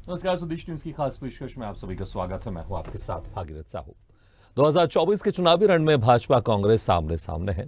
नमस्कार, स्वदेश न्यूज की खास पेशकश में आप सभी का स्वागत है। मैं हूं आपके साथ भागीरथ साहू। 2024 के चुनावी रण में भाजपा कांग्रेस सामने सामने है।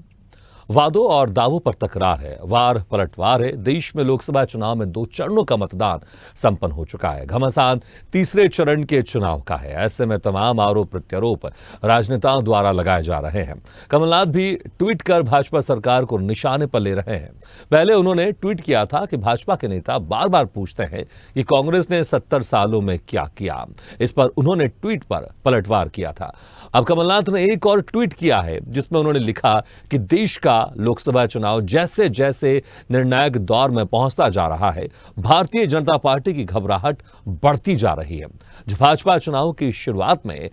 वादों और दावों पर तकरार है, वार पलटवार है। देश में लोकसभा चुनाव में 2 चरणों का मतदान संपन्न हो चुका है। घमासान तीसरे चरण के चुनाव का है। ऐसे में तमाम आरोप प्रत्यारोप राजनेताओं द्वारा लगाए जा रहे हैं। कमलनाथ भी ट्वीट कर भाजपा सरकार को निशाने पर ले रहे हैं। पहले उन्होंने ट्वीट किया था कि भाजपा के नेता बार बार पूछते हैं कि कांग्रेस ने 70 सालों में क्या किया। इस पर उन्होंने ट्वीट पर पलटवार किया था। अब कमलनाथ ने एक और ट्वीट किया है जिसमें उन्होंने लिखा कि देश का लोकसभा चुनाव जैसे जैसे निर्णायक दौर में पहुंचता जा रहा है, भारतीय जनता पार्टी की घबराहट बढ़ती जा रही है। जो भाजपा चुनाव की शुरुआत में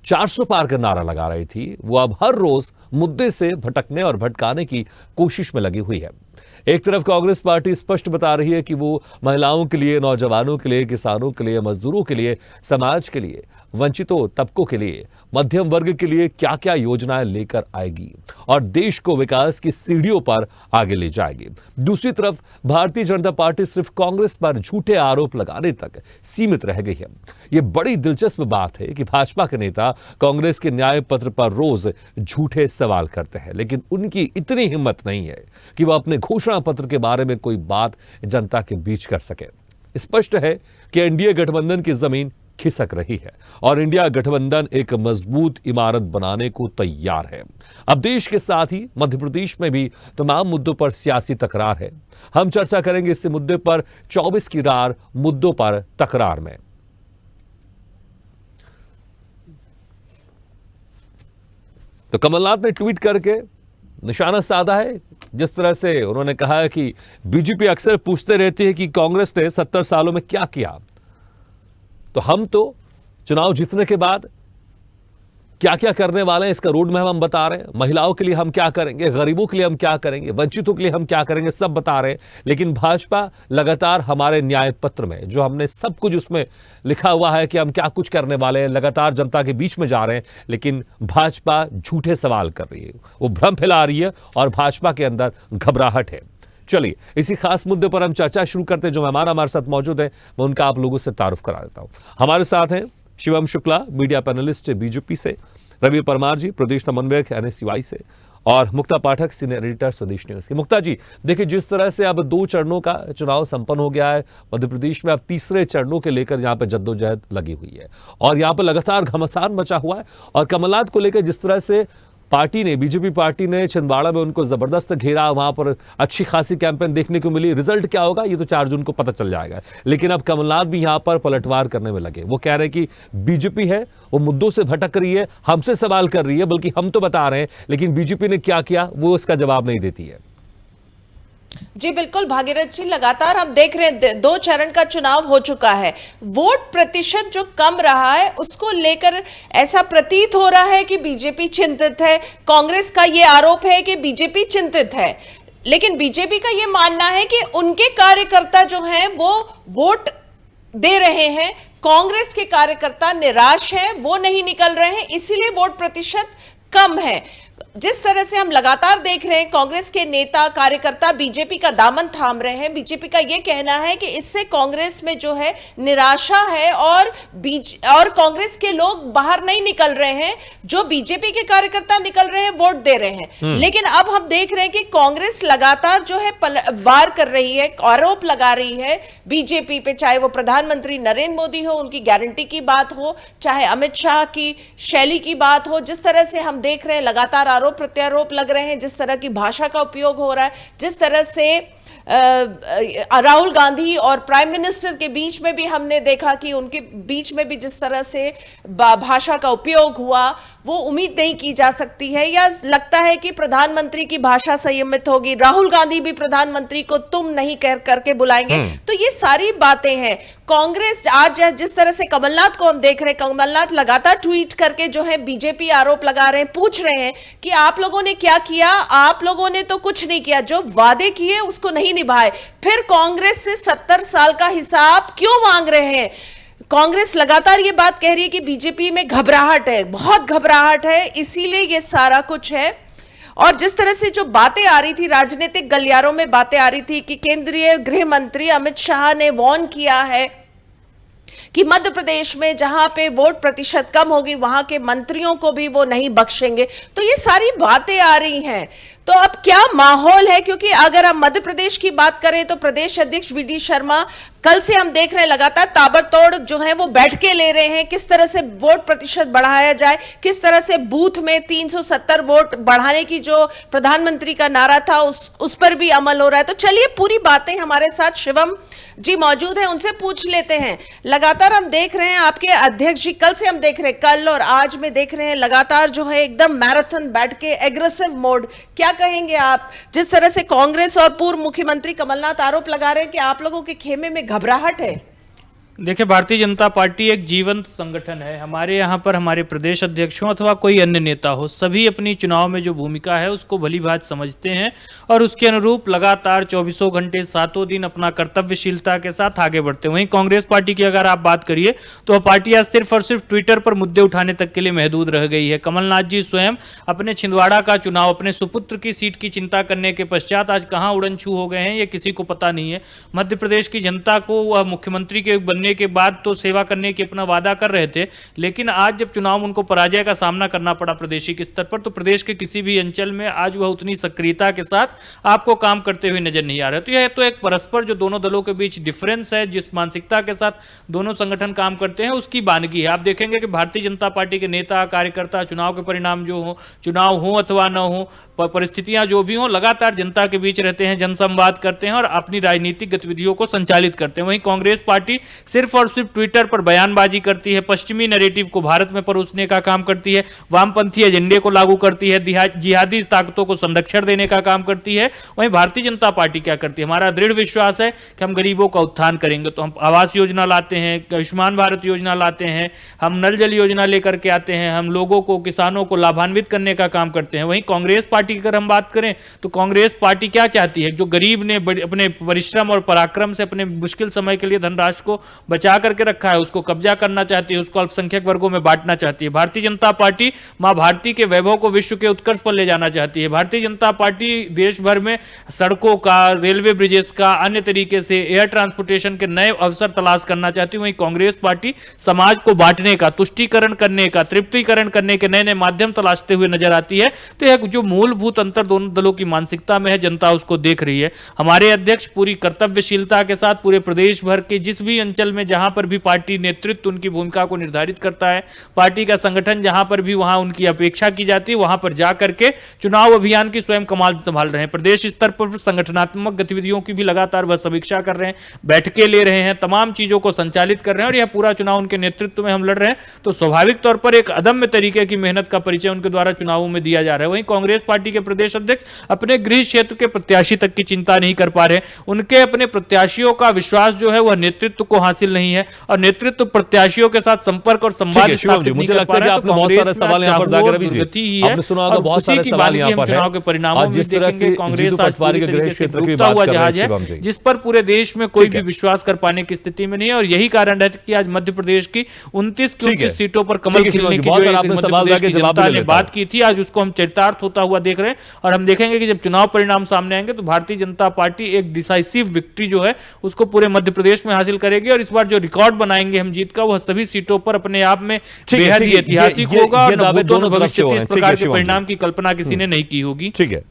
400 पार का नारा लगा रही थी, वो अब हर रोज मुद्दे से भटकने और भटकाने की कोशिश में लगी हुई है। एक तरफ कांग्रेस पार्टी स्पष्ट बता रही है कि वो महिलाओं के लिए, नौजवानों के लिए, किसानों के लिए, मजदूरों के लिए, समाज के लिए, वंचितों तबकों के लिए, मध्यम वर्ग के लिए क्या क्या योजनाएं लेकर आएगी और देश को विकास की सीढ़ियों पर आगे ले जाएगी। दूसरी तरफ भारतीय जनता पार्टी सिर्फ कांग्रेस पर झूठे आरोप लगाने तक सीमित रह गई है। यह बड़ी दिलचस्प बात है कि भाजपा के नेता कांग्रेस के न्याय पत्र पर रोज झूठे सवाल करते हैं, लेकिन उनकी इतनी हिम्मत नहीं है कि वह अपने घोषणा पत्र के बारे में कोई बात जनता के बीच कर सके। स्पष्ट है कि एनडीए गठबंधन की जमीन खिसक रही है और इंडिया गठबंधन एक मजबूत इमारत बनाने को तैयार है। अब देश के साथ ही मध्य प्रदेश में भी तमाम मुद्दों पर सियासी तकरार है। हम चर्चा करेंगे इस मुद्दे पर 24 की रार मुद्दों पर तकरार में। तो कमलनाथ ने ट्वीट करके निशाना साधा है। जिस तरह से उन्होंने कहा है कि बीजेपी अक्सर पूछते रहती है कि कांग्रेस ने 70 सालों में क्या किया, तो हम तो चुनाव जीतने के बाद क्या क्या करने वाले हैं इसका रोड मैप हम बता रहे हैं। महिलाओं के लिए हम क्या करेंगे, गरीबों के लिए हम क्या करेंगे, वंचितों के लिए हम क्या करेंगे, सब बता रहे हैं। लेकिन भाजपा लगातार हमारे न्याय पत्र में जो हमने सब कुछ उसमें लिखा हुआ है कि हम क्या कुछ करने वाले हैं, लगातार जनता के बीच में जा रहे हैं, लेकिन भाजपा झूठे सवाल कर रही है, वो भ्रम फैला रही है और भाजपा के अंदर घबराहट है। चलिए इसी खास मुद्दे पर हम चर्चा शुरू करते हैं। जो मेहमान हमारे साथ मौजूद है मैं उनका आप लोगों से तारुफ करा देता हूं। हमारे साथ हैं Shivam Shukla, media panelist BJP से, रवि परमार जी, प्रदेश समन्वयक एनएसयूआई से, और मुक्ता पाठक, सीनियर एडिटर स्वदेश न्यूज की। मुक्ता जी, देखिए जिस तरह से अब 2 चरणों का चुनाव संपन्न हो गया है मध्य प्रदेश में, अब तीसरे चरणों के लेकर यहाँ पे जद्दोजहद लगी हुई है और यहाँ पर लगातार घमासान मचा हुआ है। और कमलनाथ को लेकर जिस तरह से पार्टी ने, बीजेपी पार्टी ने छिंदवाड़ा में उनको जबरदस्त घेरा, वहां पर अच्छी खासी कैंपेन देखने को मिली। रिजल्ट क्या होगा ये तो 4 जून को पता चल जाएगा। लेकिन अब कमलनाथ भी यहां पर पलटवार करने में लगे। वो कह रहे हैं कि बीजेपी है वो मुद्दों से भटक रही है, हमसे सवाल कर रही है, बल्कि हम तो बता रहे हैं लेकिन बीजेपी ने क्या किया वो इसका जवाब नहीं देती है। जी बिल्कुल भागीरथ जी, लगातार हम देख रहे हैं 2 चरण का चुनाव हो चुका है। वोट प्रतिशत जो कम रहा है उसको लेकर ऐसा प्रतीत हो रहा है कि बीजेपी चिंतित है। कांग्रेस का यह आरोप है कि बीजेपी चिंतित है, लेकिन बीजेपी का यह मानना है कि उनके कार्यकर्ता जो हैं वो वोट दे रहे हैं, कांग्रेस के कार्यकर्ता निराश हैं, वो नहीं निकल रहे हैं, इसीलिए वोट प्रतिशत कम है। जिस तरह से हम लगातार देख रहे हैं कांग्रेस के नेता कार्यकर्ता बीजेपी का दामन थाम रहे हैं। बीजेपी का यह कहना है कि इससे कांग्रेस में जो है निराशा है और कांग्रेस के लोग बाहर नहीं निकल रहे हैं, जो बीजेपी के कार्यकर्ता निकल रहे हैं वोट दे रहे हैं। लेकिन अब हम देख रहे हैं कि कांग्रेस लगातार जो है वार कर रही है, आरोप लगा रही है बीजेपी पे, चाहे वो प्रधानमंत्री नरेंद्र मोदी हो, उनकी गारंटी की बात हो, चाहे अमित शाह की शैली की बात हो। जिस तरह से हम देख रहे हैं लगातार आरोप प्रत्यारोप लग रहे हैं, जिस तरह की भाषा का उपयोग हो रहा है, जिस तरह से राहुल गांधी और प्राइम मिनिस्टर के बीच में भी हमने देखा कि उनके बीच में भी जिस तरह से भाषा का उपयोग हुआ वो उम्मीद नहीं की जा सकती है, या लगता है कि प्रधानमंत्री की भाषा संयमित होगी, राहुल गांधी भी प्रधानमंत्री को तुम नहीं कह करके बुलाएंगे। तो ये सारी बातें हैं। कांग्रेस आज जिस तरह से कमलनाथ को हम देख रहे हैं, कमलनाथ लगातार ट्वीट करके जो है बीजेपी आरोप लगा रहे हैं, पूछ रहे हैं कि आप लोगों ने क्या किया, आप लोगों ने तो कुछ नहीं किया, जो वादे किए उसको नहीं निभाए, फिर कांग्रेस से 70 साल का हिसाब क्यों मांग रहे हैं। कांग्रेस लगातार ये बात कह रही है कि बीजेपी में घबराहट है, बहुत घबराहट है, इसीलिए ये सारा कुछ है। और जिस तरह से जो बातें आ रही थी, राजनीतिक गलियारों में बातें आ रही थी कि केंद्रीय गृह मंत्री अमित शाह ने वार्न किया है कि मध्य प्रदेश में जहां पे वोट प्रतिशत कम होगी वहां के मंत्रियों को भी वो नहीं बख्शेंगे। तो ये सारी बातें आ रही हैं, तो अब क्या माहौल है? क्योंकि अगर हम मध्य प्रदेश की बात करें तो प्रदेश अध्यक्ष वीडी शर्मा कल से हम देख रहे हैं लगातार ताबड़तोड़ जो है वो बैठकें ले रहे हैं, किस तरह से वोट प्रतिशत बढ़ाया जाए, किस तरह से बूथ में 370 वोट बढ़ाने की जो प्रधानमंत्री का नारा था उस पर भी अमल हो रहा है। तो चलिए पूरी बातें हमारे साथ शिवम जी मौजूद हैं, उनसे पूछ लेते हैं। लगातार हम देख रहे हैं आपके अध्यक्ष जी, कल से हम देख रहे हैं, कल और आज में देख रहे हैं लगातार जो है एकदम मैराथन बैठ के एग्रेसिव मोड। क्या कहेंगे आप, जिस तरह से कांग्रेस और पूर्व मुख्यमंत्री कमलनाथ आरोप लगा रहे हैं कि आप लोगों के खेमे में घबराहट है? देखिए, भारतीय जनता पार्टी एक जीवंत संगठन है। हमारे यहाँ पर हमारे प्रदेश अध्यक्ष हो अथवा कोई अन्य नेता हो, सभी अपनी चुनाव में जो भूमिका है उसको भली भांति समझते हैं और उसके अनुरूप लगातार 24 घंटे 7 दिन अपना कर्तव्यशीलता के साथ आगे बढ़ते हैं। वहीं कांग्रेस पार्टी की अगर आप बात करिए तो वह पार्टी आज सिर्फ और सिर्फ ट्विटर पर मुद्दे उठाने तक के लिए महदूद रह गई है। कमलनाथ जी स्वयं अपने छिंदवाड़ा का चुनाव, अपने सुपुत्र की सीट की चिंता करने के पश्चात आज कहाँ उड़नछू हो गए हैं ये किसी को पता नहीं है। मध्य प्रदेश की जनता को वह मुख्यमंत्री के बनने के बाद तो सेवा करने की अपना वादा कर रहे थे, लेकिन आज जब चुनाव उनको पराजय का सामना करना पड़ा प्रादेशिक स्तर पर, तो प्रदेश के किसी भी अंचल में आज वह उतनी सक्रियता के साथ आपको काम करते हुए नजर नहीं आ रहे। तो यह तो एक परस्पर जो दोनों दलों के बीच डिफरेंस है, जिस मानसिकता के साथ दोनों संगठन काम करते हैं उसकी बानगी है। आप देखेंगे कि भारतीय जनता पार्टी के नेता कार्यकर्ता चुनाव के परिणाम जो हो, चुनाव हो अथवा न हो, परिस्थितियां जो भी हो, लगातार जनता के बीच रहते हैं, जनसंवाद करते हैं और अपनी राजनीतिक गतिविधियों को संचालित करते हैं। वहीं कांग्रेस पार्टी सिर्फ और सिर्फ ट्विटर पर बयानबाजी करती है, पश्चिमी नैरेटिव को भारत में परोसने का काम करती है, वामपंथी एजेंडे को लागू करती है, जिहादी ताकतों को संरक्षण देने का काम करती है। वहीं भारतीय जनता पार्टी क्या करती है? हमारा दृढ़ विश्वास है कि हम गरीबों का उत्थान करेंगे, तो हम आवास योजना लाते हैं, आयुष्मान भारत योजना लाते हैं, हम नल जल योजना लेकर के आते हैं, हम लोगों को, किसानों को लाभान्वित करने का काम करते हैं। वहीं कांग्रेस पार्टी की अगर हम बात करें तो कांग्रेस पार्टी क्या चाहती है? जो गरीब ने अपने परिश्रम और पराक्रम से अपने मुश्किल समय के लिए धनराशि को बचा करके रखा है उसको कब्जा करना चाहती है, उसको अल्पसंख्यक वर्गों में बांटना चाहती है। भारतीय जनता पार्टी मां भारती के वैभव को विश्व के उत्कर्ष पर ले जाना चाहती है। भारतीय जनता पार्टी देश भर में सड़कों का, रेलवे ब्रिजेस का, अन्य तरीके से एयर ट्रांसपोर्टेशन के नए अवसर तलाश करना चाहती है। वहीं कांग्रेस पार्टी समाज को बांटने का, तुष्टीकरण करने का, तृप्तिकरण करने के नए नए माध्यम तलाशते हुए नजर आती है। तो यह जो मूलभूत अंतर दोनों दलों की मानसिकता में है, जनता उसको देख रही है। हमारे अध्यक्ष पूरी कर्तव्यशीलता के साथ पूरे प्रदेश भर के जिस भी अंचल में जहां पर भी पार्टी नेतृत्व उनकी भूमिका को निर्धारित करता है, पार्टी का संगठन जहां पर भी वहां उनकी अपेक्षा की जाती है, वहां पर जाकर के चुनाव अभियान की स्वयं कमान संभाल रहे हैं। प्रदेश स्तर पर संगठनात्मक गतिविधियों की भी लगातार वह समीक्षा कर रहे हैं, बैठकें ले रहे हैं, तमाम चीजों को संचालित कर रहे हैं और यह पूरा चुनाव उनके नेतृत्व में हम लड़ रहे हैं। तो स्वाभाविक तौर पर एक अदम्य तरीके की मेहनत का परिचय उनके द्वारा चुनावों में दिया जा रहा है। वहीं कांग्रेस पार्टी के प्रदेश अध्यक्ष अपने गृह क्षेत्र के प्रत्याशी तक की चिंता नहीं कर पा रहे, उनके अपने प्रत्याशियों का विश्वास जो है वह नेतृत्व को हासिल नहीं है और नेतृत्व प्रत्याशियों के साथ संपर्क और संवाद स्थापित नहीं कर पा रहे। आपने बहुत सारे सवाल यहाँ पर जाकर रवि जी आपने सुना होगा, बहुत सारे सवाल यहाँ पर है और जिस तरह से जीतू पटवारी के गृह क्षेत्र की बात कर रहे हैं, जिस पर पूरे देश में कोई भी विश्वास कर पाने की स्थिति में नहीं है और यही कारण है कि आज मध्य प्रदेश की 29 सीटों पर कमल खिलने की जनता ने बात की थी, आज उसको हम चरितार्थ होता हुआ देख रहे हैं और हम देखेंगे कि जब चुनाव परिणाम सामने आएंगे तो भारतीय जनता पार्टी एक डिसाइसिव विक्ट्री जो है उसको पूरे मध्य प्रदेश में हासिल करेगी और इस बार जो रिकॉर्ड बनाएंगे हम जीत का, वह सभी सीटों पर अपने आप में बेहद ही ऐतिहासिक होगा और भविष्य में इस प्रकार के परिणाम की कल्पना किसी ने नहीं की होगी। ठीक है,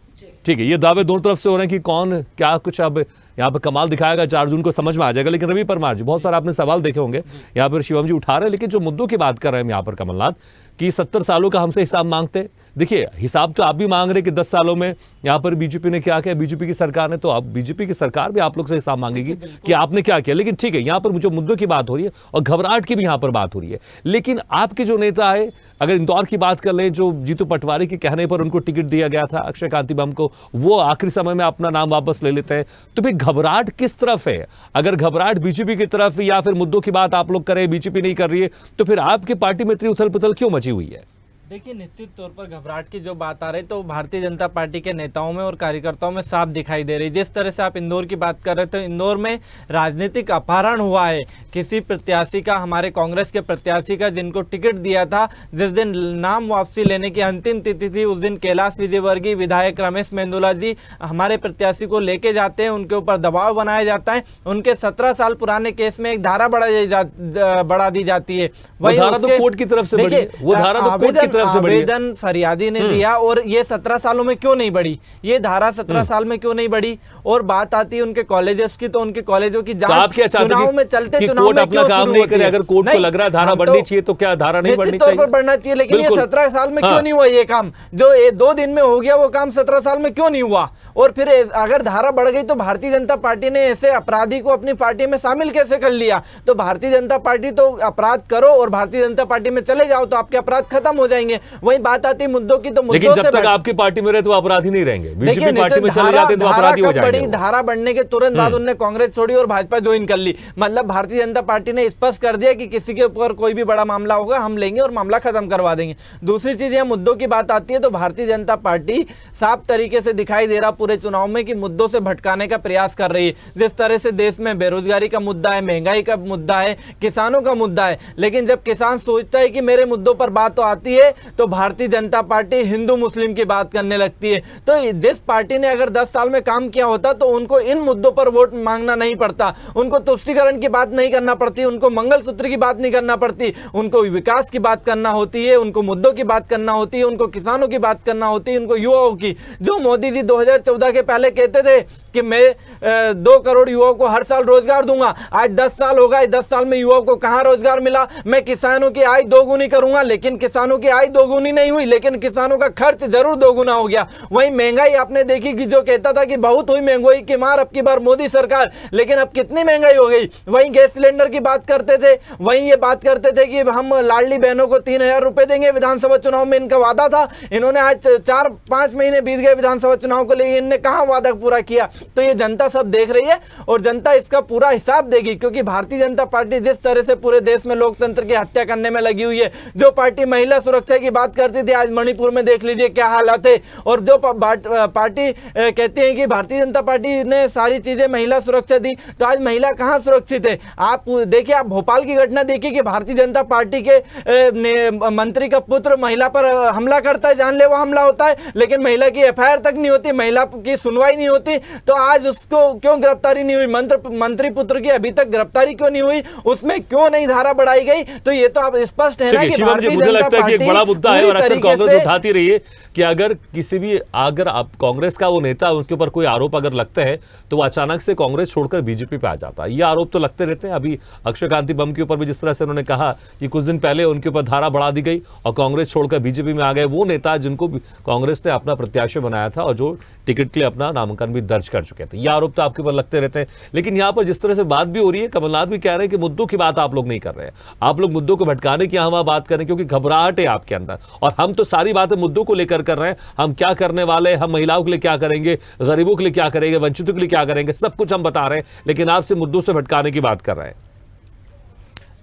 ये दावे दोनों तरफ से हो रहे हैं कि कौन क्या कुछ अब यहाँ पर कमाल दिखाएगा, 4 जून को समझ में आ जाएगा। लेकिन रवि परमार जी, बहुत सारे आपने सवाल देखे होंगे यहाँ पर शिवम जी उठा रहे हैं, लेकिन जो मुद्दों की बात कर रहे हैं यहाँ पर कमलनाथ कि 70 सालों का हमसे हिसाब मांगते, देखिए हिसाब तो आप भी मांग रहे कि 10 सालों में यहाँ पर बीजेपी ने क्या किया, बीजेपी की सरकार ने, तो अब बीजेपी की सरकार भी आप लोग से हिसाब मांगेगी कि आपने क्या किया। लेकिन ठीक है, यहाँ पर जो मुद्दों की बात हो रही है और घबराहट की भी यहाँ पर बात हो रही है, लेकिन आपके जो नेता है, अगर इंदौर की बात कर लें, जो जीतू पटवारी के कहने पर उनको टिकट दिया गया था अक्षय कांति बम को, वो आखिरी समय में अपना नाम वापस ले लेते हैं, तो फिर घबराहट किस तरफ है? अगर घबराहट बीजेपी की तरफ या फिर मुद्दों की बात आप लोग करें, बीजेपी नहीं कर रही है, तो फिर आपकी पार्टी में इतनी उथल पुथल क्यों मची हुई है? देखिए, निश्चित तौर पर घबराहट की जो बात आ रही तो भारतीय जनता पार्टी के नेताओं में और कार्यकर्ताओं में साफ दिखाई दे रही। जिस तरह से आप इंदौर की बात कर रहे थे, इंदौर में राजनीतिक अपहरण हुआ है किसी प्रत्याशी का, हमारे कांग्रेस के प्रत्याशी का, जिनको टिकट दिया था। जिस दिन नाम वापसी लेने की अंतिम तिथि थी, उस दिन कैलाश विजयवर्गीय, विधायक रमेश मेंदोला जी हमारे प्रत्याशी को लेके जाते हैं, उनके ऊपर दबाव बनाया जाता है, उनके 17 साल पुराने केस में एक धारा बढ़ा दी जाती है। वही धारा तो कोर्ट की तरफ से बढ़ी, वो धारा तो कोर्ट की तरफ से बढ़ी। आवेदन फरियादी ने दिया और ये 17 सालों में क्यों नहीं बढ़ी, ये धारा 17 साल में क्यों नहीं बढ़ी। और बात आती है उनके कॉलेजेस की, तो उनके कॉलेजों की जांच चुनाव में चलते चुनाव में अपना काम नहीं करे। अगर कोर्ट को लग रहा है धारा बढ़नी चाहिए तो क्या धारा नहीं बढ़नी चाहिए? बढ़ना चाहिए, लेकिन ये 17 साल में क्यों नहीं हुआ ये काम? जो 2 दिन में हो गया वो काम 17 साल में क्यों नहीं हुआ? और फिर अगर धारा बढ़ गई तो भारतीय जनता पार्टी ने ऐसे अपराधी को अपनी पार्टी में शामिल कैसे कर लिया? तो भारतीय जनता पार्टी तो अपराध करो और भारतीय जनता पार्टी में चले जाओ तो आपके अपराध खत्म हो जाएंगे। वही बात आती मुद्दों की, तो लेकिन जब तक आपकी पार्टी में रहे तो अपराधी नहीं रहेंगे, बीजेपी पार्टी में चले जाते तो अपराधी हो जाएंगे। धारा बढ़ने के तुरंत बाद उन्होंने कांग्रेस छोड़ी और भाजपा ज्वाइन कर ली। मतलब भारतीय जनता पार्टी ने स्पष्ट कर दिया कि किसी के ऊपर कोई भी बड़ा मामला होगा हम लेंगे और मामला खत्म करवा देंगे। दूसरी चीज, यह मुद्दों की बात आती है तो भारतीय जनता पार्टी साफ तरीके से दिखाई दे रहा पूरे चुनाव में कि मुद्दों से भटकाने का प्रयास कर रही है। जिस तरह से देश में बेरोजगारी का मुद्दा है, महंगाई का मुद्दा है, किसानों का मुद्दा है, लेकिन जब किसान सोचता है कि मेरे मुद्दों पर बात तो आती है तो भारतीय जनता पार्टी हिंदू मुस्लिम की बात करने लगती है। तो जिस पार्टी ने अगर 10 साल में काम किया होता तो उनको इन मुद्दों पर वोट मांगना नहीं पड़ता, उनको तुष्टीकरण की बात नहीं करना पड़ती, उनको मंगलसूत्र की बात नहीं करना पड़ती, उनको विकास की बात करना होती है, उनको मुद्दों की बात करना होती है, उनको किसानों की बात करना होती है, उनको युवाओं की। जो मोदी जी 2014 के पहले कहते थे कि मैं 2 करोड़ युवाओं को हर साल रोजगार दूंगा, आज 10 साल हो गए, 10 साल में युवाओं को कहां रोजगार मिला? मैं किसानों की आय दोगुनी करूंगा, लेकिन किसानों की आय दोगुनी नहीं हुई, लेकिन किसानों का खर्च जरूर दोगुना हो गया। वही महंगाई आपने देखी कि जो कहता था कि बहुत हुई महंगाई की मार अब की बार मोदी सरकार, लेकिन अब कितनी महंगाई हो गई। वही गैस सिलेंडर की बात करते थे, वही ये बात करते थे कि हम लाडली बहनों को 3000 रुपए देंगे, विधानसभा चुनाव में इनका वादा था, इन्होंने आज 4-5 महीने बीत गए विधानसभा चुनाव को लेकर, इनने कहां वादा पूरा किया? तो ये जनता सब देख रही है और जनता इसका पूरा हिसाब देगी, क्योंकि भारतीय जनता पार्टी जिस तरह से पूरे देश में लोकतंत्र की हत्या करने में लगी हुई है, जो पार्टी महिला सुरक्षा की बात करती थी आज मणिपुर में देख लीजिए क्या हालात है, और जो पार्टी कहती है कि भारतीय जनता पार्टी ने सारी चीजें महिला सुरक्षा दी, तो आज महिला कहां सुरक्षित है? आप देखिए, आप भोपाल की घटना देखिए कि भारतीय जनता पार्टी के मंत्री का पुत्र महिला पर हमला करता है, जानलेवा हमला होता है, लेकिन महिला की एफआईआर तक नहीं होती, महिला की सुनवाई नहीं होती। तो आज उसको क्यों गिरफ्तारी नहीं हुई? मंत्री पुत्र की अभी तक गिरफ्तारी क्यों नहीं हुई? उसमें क्यों नहीं धारा बढ़ाई गई? तो ये तो आप स्पष्ट है ना कि मुझे लगता है कि एक बड़ा मुद्दा है और अक्सर कांग्रेस उठाती रही है कि अगर आप कांग्रेस का वो नेता उसके ऊपर कोई आरोप अगर लगता है तो वो अचानक से कांग्रेस छोड़कर बीजेपी पे आ जाता है। ये आरोप तो लगते रहते हैं। अभी अक्षय कांति बम के ऊपर भी जिस तरह से उन्होंने कहा कि कुछ दिन पहले उनके ऊपर धारा बढ़ा दी गई और कांग्रेस छोड़कर बीजेपी में आ गए वो नेता जिनको कांग्रेस ने अपना प्रत्याशी बनाया था और जो टिकट के लिए अपना नामांकन भी दर्ज कर चुके थे। ये आरोप तो आपके ऊपर लगते रहते हैं। लेकिन यहाँ पर जिस तरह से बात भी हो रही है, कमलनाथ भी कह रहे हैं कि मुद्दों की बात आप लोग नहीं कर रहे हैं, आप लोग मुद्दों को भटकाने की हम बात करें क्योंकि घबराहट है आपके अंदर, और हम तो सारी बातें मुद्दों को लेकर कर रहे हैं। हम क्या करने वाले हैं, हम महिलाओं के लिए क्या करेंगे, गरीबों के लिए क्या करेंगे, वंचितों के लिए क्या करेंगे, सब कुछ हम बता रहे हैं, लेकिन आपसे मुद्दों से भटकाने की बात कर रहे हैं।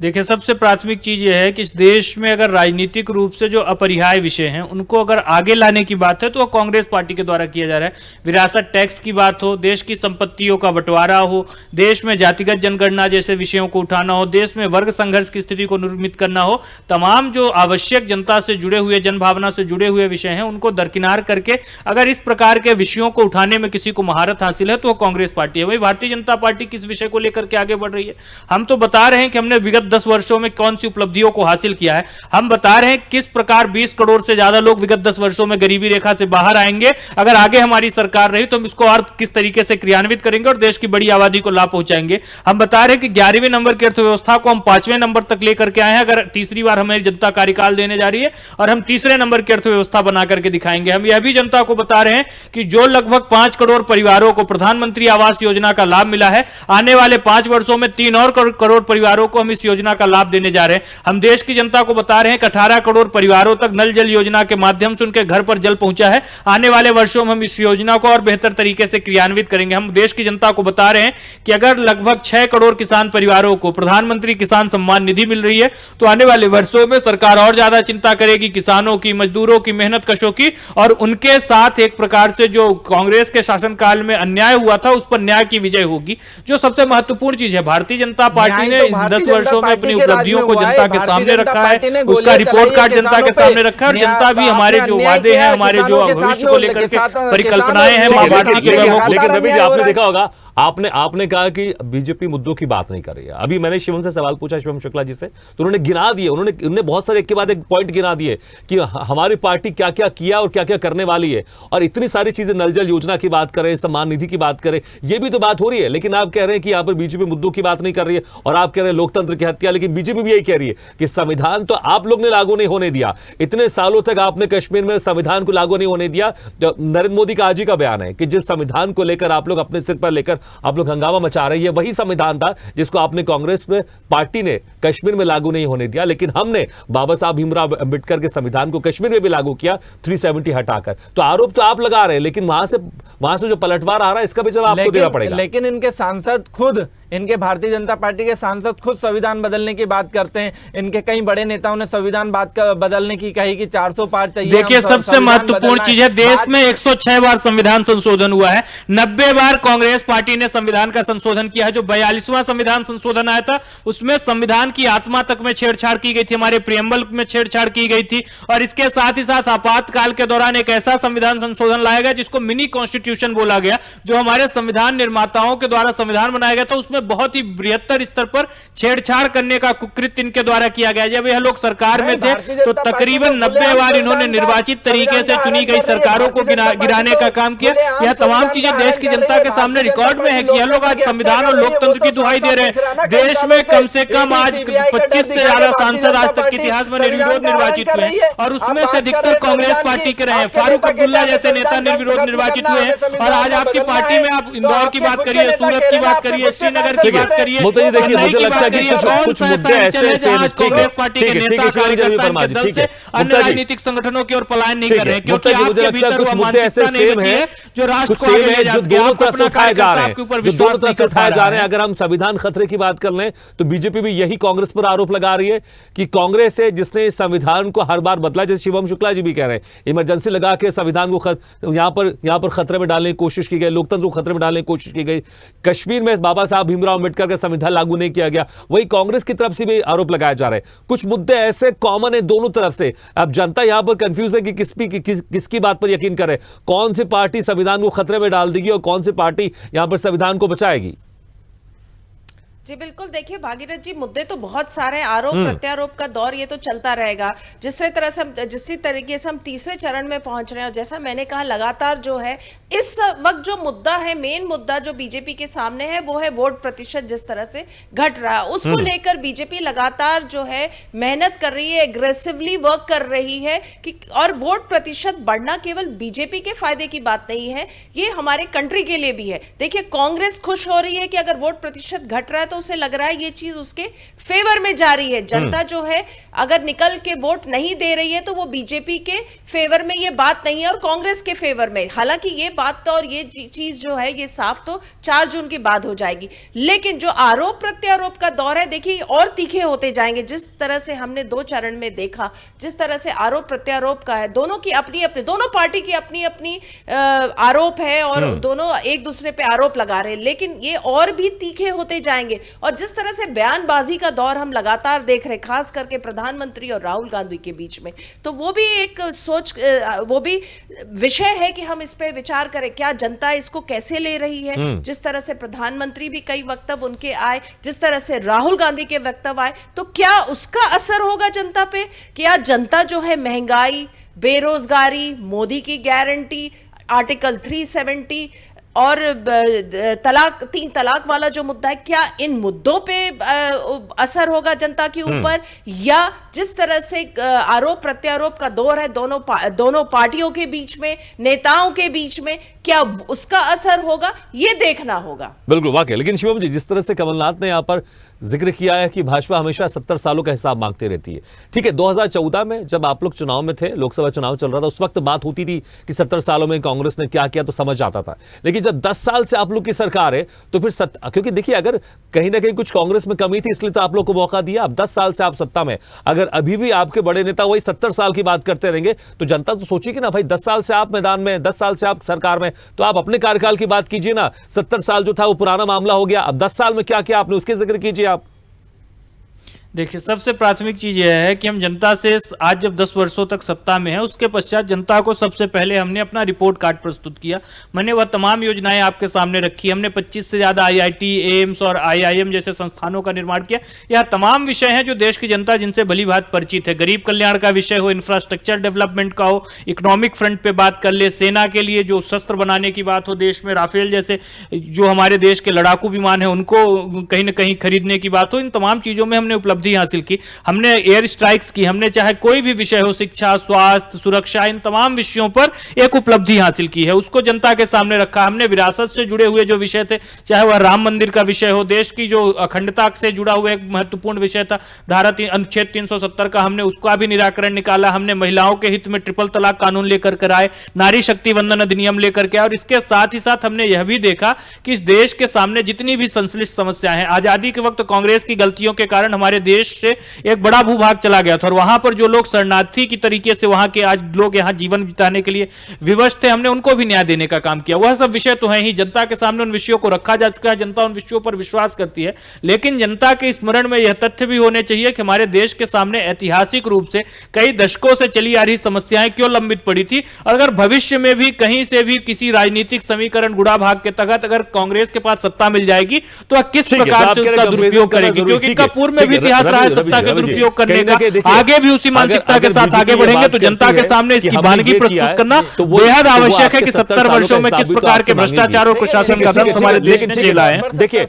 देखिए, सबसे प्राथमिक चीज यह है कि इस देश में अगर राजनीतिक रूप से जो अपरिहार्य विषय हैं उनको अगर आगे लाने की बात है तो कांग्रेस पार्टी के द्वारा किया जा रहा है। विरासत टैक्स की बात हो, देश की संपत्तियों का बंटवारा हो, देश में जातिगत जनगणना जैसे विषयों को उठाना हो, देश में वर्ग संघर्ष की स्थिति को निर्मित करना हो, तमाम जो आवश्यक जनता से जुड़े हुए, जनभावना से जुड़े हुए विषय हैं उनको दरकिनार करके अगर इस प्रकार के विषयों को उठाने में किसी को महारत हासिल है तो वो कांग्रेस पार्टी है। वही भारतीय जनता पार्टी किस विषय को लेकर के आगे बढ़ रही है? हम तो बता रहे हैं कि हमने विगत 10 वर्षों में कौन सी उपलब्धियों को हासिल किया है। हम बता रहे हैं किस प्रकार 20 करोड़ से ज्यादा लोग विगत 10 वर्षों में गरीबी रेखा से बाहर आएंगे। अगर आगे हमारी सरकार रही तो हम इसको और किस तरीके से क्रियान्वित करेंगे और देश की बड़ी आबादी को लाभ पहुंचाएंगे। हम बता रहे हैं कि 11वें नंबर की अर्थव्यवस्था को हम 5वें नंबर तक लेकर के आए हैं। अगर तीसरी बार हमारी जनता कार्यकाल देने जा रही है और हम तीसरे नंबर की अर्थव्यवस्था बना करके दिखाएंगे। हम यह भी जनता को बता रहे हैं कि जो लगभग 5 करोड़ परिवारों को प्रधानमंत्री आवास योजना का लाभ मिला है, आने वाले 5 वर्षों में 3 और करोड़ परिवारों को हम इस योजना का लाभ देने जा रहे हैं। हम देश की जनता को बता रहे हैं कि 18 करोड़ परिवारों तक नल जल योजना के माध्यम से उनके घर पर जल पहुंचा है। आने वाले वर्षों में हम इस योजना को और बेहतर तरीके से क्रियान्वित करेंगे। हम देश की जनता को बता रहे हैं कि अगर लगभग 6 करोड़ किसान परिवारों को प्रधानमंत्री किसान सम्मान निधि मिल रही है तो आने वाले वर्षों में सरकार और ज्यादा चिंता करेगी किसानों की, मजदूरों की, मेहनत कशों की, और उनके साथ एक प्रकार से जो कांग्रेस के शासनकाल में अन्याय हुआ था उस पर न्याय की विजय होगी, जो सबसे महत्वपूर्ण चीज है। भारतीय जनता पार्टी ने इन 10 वर्षों में अपनी उपलब्धियों को जनता के सामने रखा है, उसका रिपोर्ट कार्ड जनता के सामने रखा है, और जनता भी हमारे जो वादे हैं, हमारे जो भविष्य को लेकर के परिकल्पनाएं हैं मां भारती के लोगों। लेकिन रवि जी, आपने देखा होगा, आपने कहा कि बीजेपी मुद्दों की बात नहीं कर रही है। अभी मैंने शिवम से सवाल पूछा, शिवम शुक्ला जी से, तो उन्होंने गिना दिए, उन्होंने बहुत सारे एक के बाद एक पॉइंट गिना दिए कि हमारी पार्टी क्या क्या किया और क्या क्या करने वाली है, और इतनी सारी चीजें, नल जल योजना की बात करें, सम्मान निधि की बात करें, ये भी तो बात हो रही है। लेकिन आप कह रहे हैं कि यहां पर बीजेपी मुद्दों की बात नहीं कर रही है, और आप कह रहे हैं लोकतंत्र की हत्या। लेकिन बीजेपी भी यही कह रही है कि संविधान तो आप लोग ने लागू नहीं होने दिया, इतने सालों तक आपने कश्मीर में संविधान को लागू नहीं होने दिया। नरेंद्र मोदी का आज ही का बयान है कि जिस संविधान को लेकर आप लोग अपने सिर पर लेकर आप लोग हंगामा मचा रही है, वही संविधान था जिसको आपने कांग्रेस में पार्टी ने कश्मीर में लागू नहीं होने दिया। लेकिन हमने बाबा साहब भीमराव अंबेडकर के संविधान को कश्मीर में भी लागू किया 370 हटाकर। तो आरोप तो आप लगा रहे हैं, लेकिन वहां से जो पलटवार आ रहा है इसका भी जवाब आपको देना पड़ेगा। लेकिन इनके सांसद खुद, इनके भारतीय जनता पार्टी के सांसद खुद संविधान बदलने की बात करते हैं। इनके कई बड़े नेताओं ने संविधान बदलने की कही कि 400 पार चाहिए। देखिए, सबसे महत्वपूर्ण चीज है, देश में 106 बार संविधान संशोधन हुआ है, 90 बार कांग्रेस पार्टी ने संविधान का संशोधन किया है। जो 42वां संविधान संशोधन आया था उसमें संविधान की आत्मा तक में छेड़छाड़ की गई थी, हमारे प्रियम्बल में छेड़छाड़ की गई थी, और इसके साथ ही साथ आपातकाल के दौरान एक ऐसा संविधान संशोधन लाया गया जिसको मिनी कॉन्स्टिट्यूशन बोला गया, जो हमारे संविधान निर्माताओं के द्वारा संविधान बनाया गया था। उसमें बहुत ही बृहत्तर स्तर पर छेड़छाड़ करने का कुकृत्य इनके द्वारा किया गया। जब यह लोग सरकार में थे तो तकरीबन 90 बार इन्होंने निर्वाचित तरीके से चुनी गई सरकारों को गिराने का काम किया। यह तमाम चीजें देश की जनता के सामने रिकॉर्ड में है कि यह लोग आज संविधान और लोकतंत्र की दुहाई दे रहे हैं। देश में कम से कम आज 25 से ज्यादा सांसद आज तक के इतिहास में निर्विरोध निर्वाचित हुए हैं, और उसमें से अधिकतर कांग्रेस पार्टी के रहे हैं। फारूक अब्दुल्ला जैसे नेता निर्विरोध निर्वाचित हुए हैं, और आज आपकी पार्टी में आप इंदौर की बात करिए, सूरत की बात करिए, श्रीनगर की बात करिए, देखिए, मुझे लगता है कि कुछ मुद्दे ऐसे कांग्रेस पार्टी के नेता कार्यकर्ता के दल से अन्य राजनीतिक संगठनों की ओर पलायन नहीं कर रहे, क्योंकि आपके भीतर वो मानसिकता नहीं बची है जो राष्ट्र को आगे ले जा सके। आप अपना कार्यकर्ता आपके ऊपर विश्वास नहीं कर पा रहे हैं। अगर हम संविधान खतरे की बात कर लें तो बीजेपी भी यही कांग्रेस पर आरोप लगा रही है कि कांग्रेस है जिसने संविधान को हर बार बदला। जैसे शिवम शुक्ला जी भी कह रहे हैं, इमरजेंसी लगा के संविधान को यहां पर खतरे में डालने की कोशिश की गई, लोकतंत्र को खतरे में डालने की कोशिश की गई। कश्मीर में बाबा साहब भीमराव अंबेडकर का संविधान लागू नहीं किया गया, वही कांग्रेस की तरफ से भी आरोप लगाया जा रहा है। कुछ मुद्दे ऐसे कॉमन है दोनों तरफ से। अब जनता यहां पर कंफ्यूज है कि किसकी बात पर यकीन करे, कौन सी पार्टी संविधान को खतरे में डाल देगी और कौन सी पार्टी यहां पर संविधान को बचाएगी। जी बिल्कुल, देखिए भागीरथ जी, मुद्दे तो बहुत सारे, आरोप प्रत्यारोप का दौर ये तो चलता रहेगा। जिस तरीके से हम तीसरे चरण में पहुंच रहे हैं, और जैसा मैंने कहा लगातार जो है इस वक्त जो मुद्दा है, मेन मुद्दा जो बीजेपी के सामने है वो है वोट प्रतिशत जिस तरह से घट रहा है, उसको लेकर बीजेपी लगातार जो है मेहनत कर रही है, एग्रेसिवली वर्क कर रही है कि, और वोट प्रतिशत बढ़ना केवल बीजेपी के फायदे की बात नहीं है, ये हमारे कंट्री के लिए भी है। देखिए, कांग्रेस खुश हो रही है कि अगर वोट प्रतिशत घट रहा है तो उसे लग रहा है ये चीज उसके फेवर में जा रही है। जनता जो है अगर निकल के वोट नहीं दे रही है तो वो बीजेपी के फेवर में ये बात नहीं है और कांग्रेस के फेवर में। हालांकि ये बात तो और ये चीज जो है ये साफ तो 4 जून के बाद हो जाएगी, लेकिन जो आरोप प्रत्यारोप का दौर है देखिए और तीखे होते जाएंगे। जिस तरह से हमने 2 चरण में देखा, जिस तरह से आरोप प्रत्यारोप का है, दोनों की अपनी अपनी, दोनों पार्टी की अपनी अपनी आरोप है और दोनों एक दूसरे पे आरोप लगा रहे हैं, लेकिन ये और भी तीखे होते जाएंगे। और जिस तरह से बयानबाजी का दौर हम लगातार देख रहे, खास करके प्रधानमंत्री और राहुल गांधी के बीच में, तो वो भी एक वो भी विषय है कि हम इस पे विचार करें, क्या जनता इसको कैसे ले रही है। जिस तरह से प्रधानमंत्री भी कई वक्तव्य उनके आए, जिस तरह से राहुल गांधी के वक्तव्य आए, तो क्या उसका असर होगा जनता पे? क्या जनता जो है महंगाई, बेरोजगारी, मोदी की गारंटी, आर्टिकल 370 और 3 तलाक वाला जो मुद्दा है, क्या इन मुद्दों पे असर होगा जनता के ऊपर, या जिस तरह से आरोप प्रत्यारोप का दौर है दोनों पार्टियों के बीच में, नेताओं के बीच में, क्या उसका असर होगा, ये देखना होगा। बिल्कुल, वाकई। लेकिन शिवम जी, जिस तरह से कमलनाथ ने यहाँ पर जिक्र किया है कि भाजपा हमेशा 70 सालों का हिसाब मांगती रहती है। ठीक है, 2014 में जब आप लोग चुनाव में थे, लोकसभा चुनाव चल रहा था, उस वक्त बात होती थी कि 70 सालों में कांग्रेस ने क्या किया तो समझ आता था। लेकिन जब 10 साल से आप लोग की सरकार है तो फिर क्योंकि देखिए अगर कहीं ना कहीं कुछ कांग्रेस में कमी थी इसलिए तो आप लोग को मौका दिया। अब 10 साल से आप सत्ता में, अगर अभी भी आपके बड़े नेता वही 70 साल की बात करते रहेंगे तो जनता तो सोचेगी ना भाई 10 साल से आप मैदान में, 10 साल से आप सरकार में, तो आप अपने कार्यकाल की बात कीजिए ना। 70 साल जो था वो पुराना मामला हो गया, अब 10 साल में क्या किया आपने उसके जिक्र कीजिए आप। देखिए, सबसे प्राथमिक चीज यह है कि हम जनता से आज जब 10 वर्षों तक सत्ता में है, उसके पश्चात जनता को सबसे पहले हमने अपना रिपोर्ट कार्ड प्रस्तुत किया। मैंने वह तमाम योजनाएं आपके सामने रखी। हमने 25 से ज्यादा IIT, एम्स और IIM जैसे संस्थानों का निर्माण किया। यह तमाम विषय हैं जो देश की जनता जिनसे भली भांति परिचित है। गरीब कल्याण का विषय हो, इंफ्रास्ट्रक्चर डेवलपमेंट का हो, इकोनॉमिक फ्रंट पे बात कर ले, सेना के लिए जो शस्त्र बनाने की बात हो, देश में राफेल जैसे जो हमारे देश के लड़ाकू विमान है उनको कहीं ना कहीं खरीदने की बात हो, इन तमाम चीजों में हमने उपलब्धि हासिल की। हमने एयर स्ट्राइक्स की, हमने चाहे कोई भी विषय हो, शिक्षा, स्वास्थ्य, सुरक्षा, इन तमाम विषयों पर एक उपलब्धि हासिल की है, उसको जनता के सामने रखा। हमने विरासत से जुड़े हुए जो विषय थे, चाहे वह राम मंदिर का विषय हो, देश की जो अखंडता से जुड़ा हुआ एक महत्वपूर्ण विषय था अनुच्छेद 370 का, हमने उसका भी निराकरण निकाला। हमने महिलाओं के हित में ट्रिपल तलाक कानून लेकर कर आए, नारी शक्ति वंदन अधिनियम लेकर के आए, और इसके साथ ही साथ हमने यह भी देखा कि इस देश के सामने जितनी भी संश्लिष्ट समस्याएं हैं, आजादी के वक्त कांग्रेस की गलतियों के कारण हमारे देश से एक बड़ा भूभाग चला गया था और वहां पर जो लोग शरणार्थी की तरीके से वहां के आज लोग यहां जीवन बिताने के लिए विवश थे, हमने उनको भी न्याय देने का काम किया। वह सब विषय तो है ही, जनता के सामने उन विषयों को रखा जा चुका है, जनता उन विषयों पर विश्वास करती है। लेकिन जनता के स्मरण में यह तथ्य भी होने चाहिए कि हमारे देश के सामने ऐतिहासिक रूप से कई दशकों से चली आ रही समस्याएं क्यों लंबित पड़ी थी, और अगर भविष्य में भी कहीं से भी किसी राजनीतिक समीकरण गुड़ा भाग के तहत अगर कांग्रेस के पास सत्ता मिल जाएगी तो वह किस प्रकार से उसका दुरुपयोग करेगी, क्योंकि इसका पूर्व में भी इतिहास रहा है सत्ता के दुरुपयोग करने का। आगे भी उसी मानसिकता के साथ आगे बढ़ेंगे तो जनता के सामने इसकी वानगी प्रस्तुत करना बेहद आवश्यक है कि 70 वर्षों में किस प्रकार के भ्रष्टाचार और कुशासन का दंश हमारे देश ने झेला है। देखिए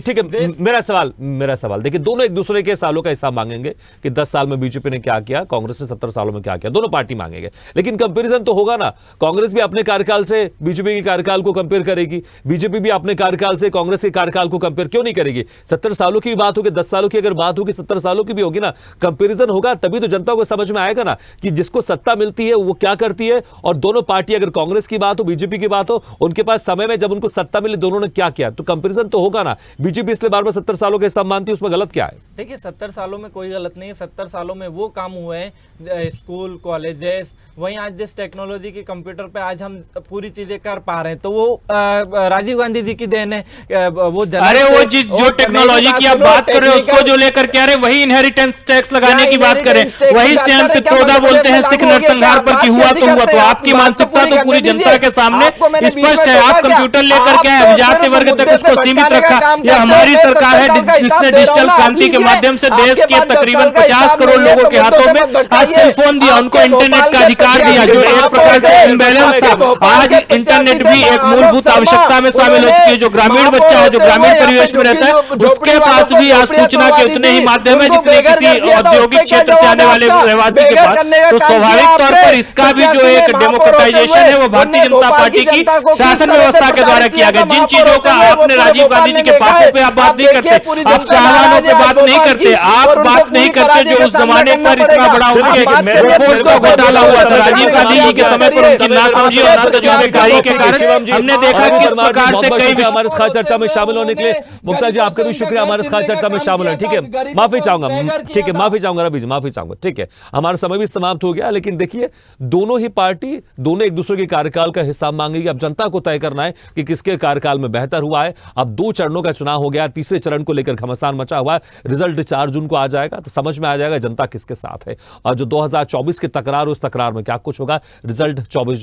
ठीक है, मेरा सवाल देखिए, दोनों एक दूसरे के सालों का हिसाब मांगेंगे कि 10 साल में बीजेपी ने क्या किया, कांग्रेस ने 70 सालों में क्या किया, दोनों पार्टी मांगेंगे। लेकिन कंपैरिजन तो होगा ना, कांग्रेस भी अपने कार्यकाल से बीजेपी के कार्यकाल को कंपेयर करेगी, बीजेपी भी अपने कार्यकाल से कांग्रेस के कार्यकाल को कंपेयर क्यों नहीं करेगी। 70 सालों की बात होगी, 10 सालों की अगर बात होगी, 70 सालों की भी होगी ना, कंपैरिजन होगा तभी तो जनता को समझ में आएगा ना कि जिसको सत्ता मिलती है वो क्या करती है। और दोनों पार्टी, अगर कांग्रेस की बात हो, बीजेपी की बात हो, उनके पास समय में जब उनको सत्ता मिली दोनों ने क्या किया, तो कंपैरिजन तो होगा ना। बीजेपी इसलिए बार बार 70 सालों के हिसाब मानती है, उसमें गलत क्या है? देखिए 70 सालों में कोई गलत नहीं है। 70 सालों में वो काम हुए हैं, स्कूल, कॉलेजेस, वहीं आज जिस टेक्नोलॉजी की कंप्यूटर पे आज हम पूरी चीजें कर पा रहे हैं तो वो राजीव गांधी जी की देन है। वो अरे वो जो टेक्नोलॉजी की आप बात कर रहे हो उसको जो लेकर के आ रहे, वही इनहेरिटेंस टैक्स लगाने की बात करें, वही सैम पित्रोदा बोलते हैं सिख नरसंहार पर कि हुआ तो हुआ। तो आपकी मानसिकता तो पूरी जनता के सामने स्पष्ट है। आप कंप्यूटर लेकर के आए, जाति वर्ग तक उसको सीमित रखा। यह हमारी सरकार है जिसने डिजिटल क्रांति के माध्यम से देश के तकरीबन 50 करोड़ लोगों के हाथों में आज सेलफोन दिया, उनको इंटरनेट का अधिकार दिया, जो एक प्रकार से इम्बैलेंस था। आज इंटरनेट भी एक मूलभूत आवश्यकता में शामिल हो चुकी है। जो ग्रामीण बच्चा है, जो ग्रामीण परिवेश में रहता है, उसके पास भी आज सूचना के उतने ही माध्यम है जितने किसी औद्योगिक क्षेत्र से आने वाले रहवासी के पास। तो स्वाभाविक तौर पर इसका भी जो एक डेमोक्रेटाइजेशन है वो भारतीय जनता पार्टी की शासन व्यवस्था के द्वारा किया गया। जिन चीजों का आपने राजीव गांधी जी के पापों पे आप बात नहीं करते, आप शाहजहानों पे बात नहीं करते, आप बात नहीं करते जो उस जमाने पर इतना बड़ा उनके का घोटाला हुआ था। राजीव गांधी जी के समय पर उनकी नासमझी और नातजुर्बेकारी के कारण हमने देखा किस प्रकार से कई हमारे खास चर्चा में शामिल होने के लिए। मुक्ता जी आपका भी शुक्रिया हमारे खास चर्चा में शामिल होने। ठीक है, माफी चाहूंगा, ठीक है, माफी चाहूंगा रवि जी, माफी चाहूंगा। ठीक है, हमारा समय भी समाप्त हो गया। लेकिन देखिए, दोनों ही पार्टी, दोनों एक दूसरे के कार्यकाल का हिसाब मांगेगी। अब जनता को तय करना है कि किसके कार्यकाल में बेहतर हुआ है। अब 2 चरणों का चुनाव हो गया, तीसरे चरण को लेकर घमासान मचा हुआ है। रिजल्ट 4 जून को आ जाएगा तो समझ में आ जाएगा जनता किसके साथ है। और जो 2024 की तकरार, उस तकरार में क्या कुछ होगा, रिजल्ट 4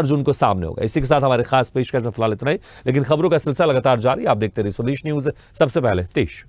जून को सामने होगा। इसी के साथ हमारे खास पेशकश में फिलहाल इतना ही, लेकिन खबरों का सिलसिला लगातार जारी। आप देखते रहिए स्वदेश न्यूज, सबसे पहले देश।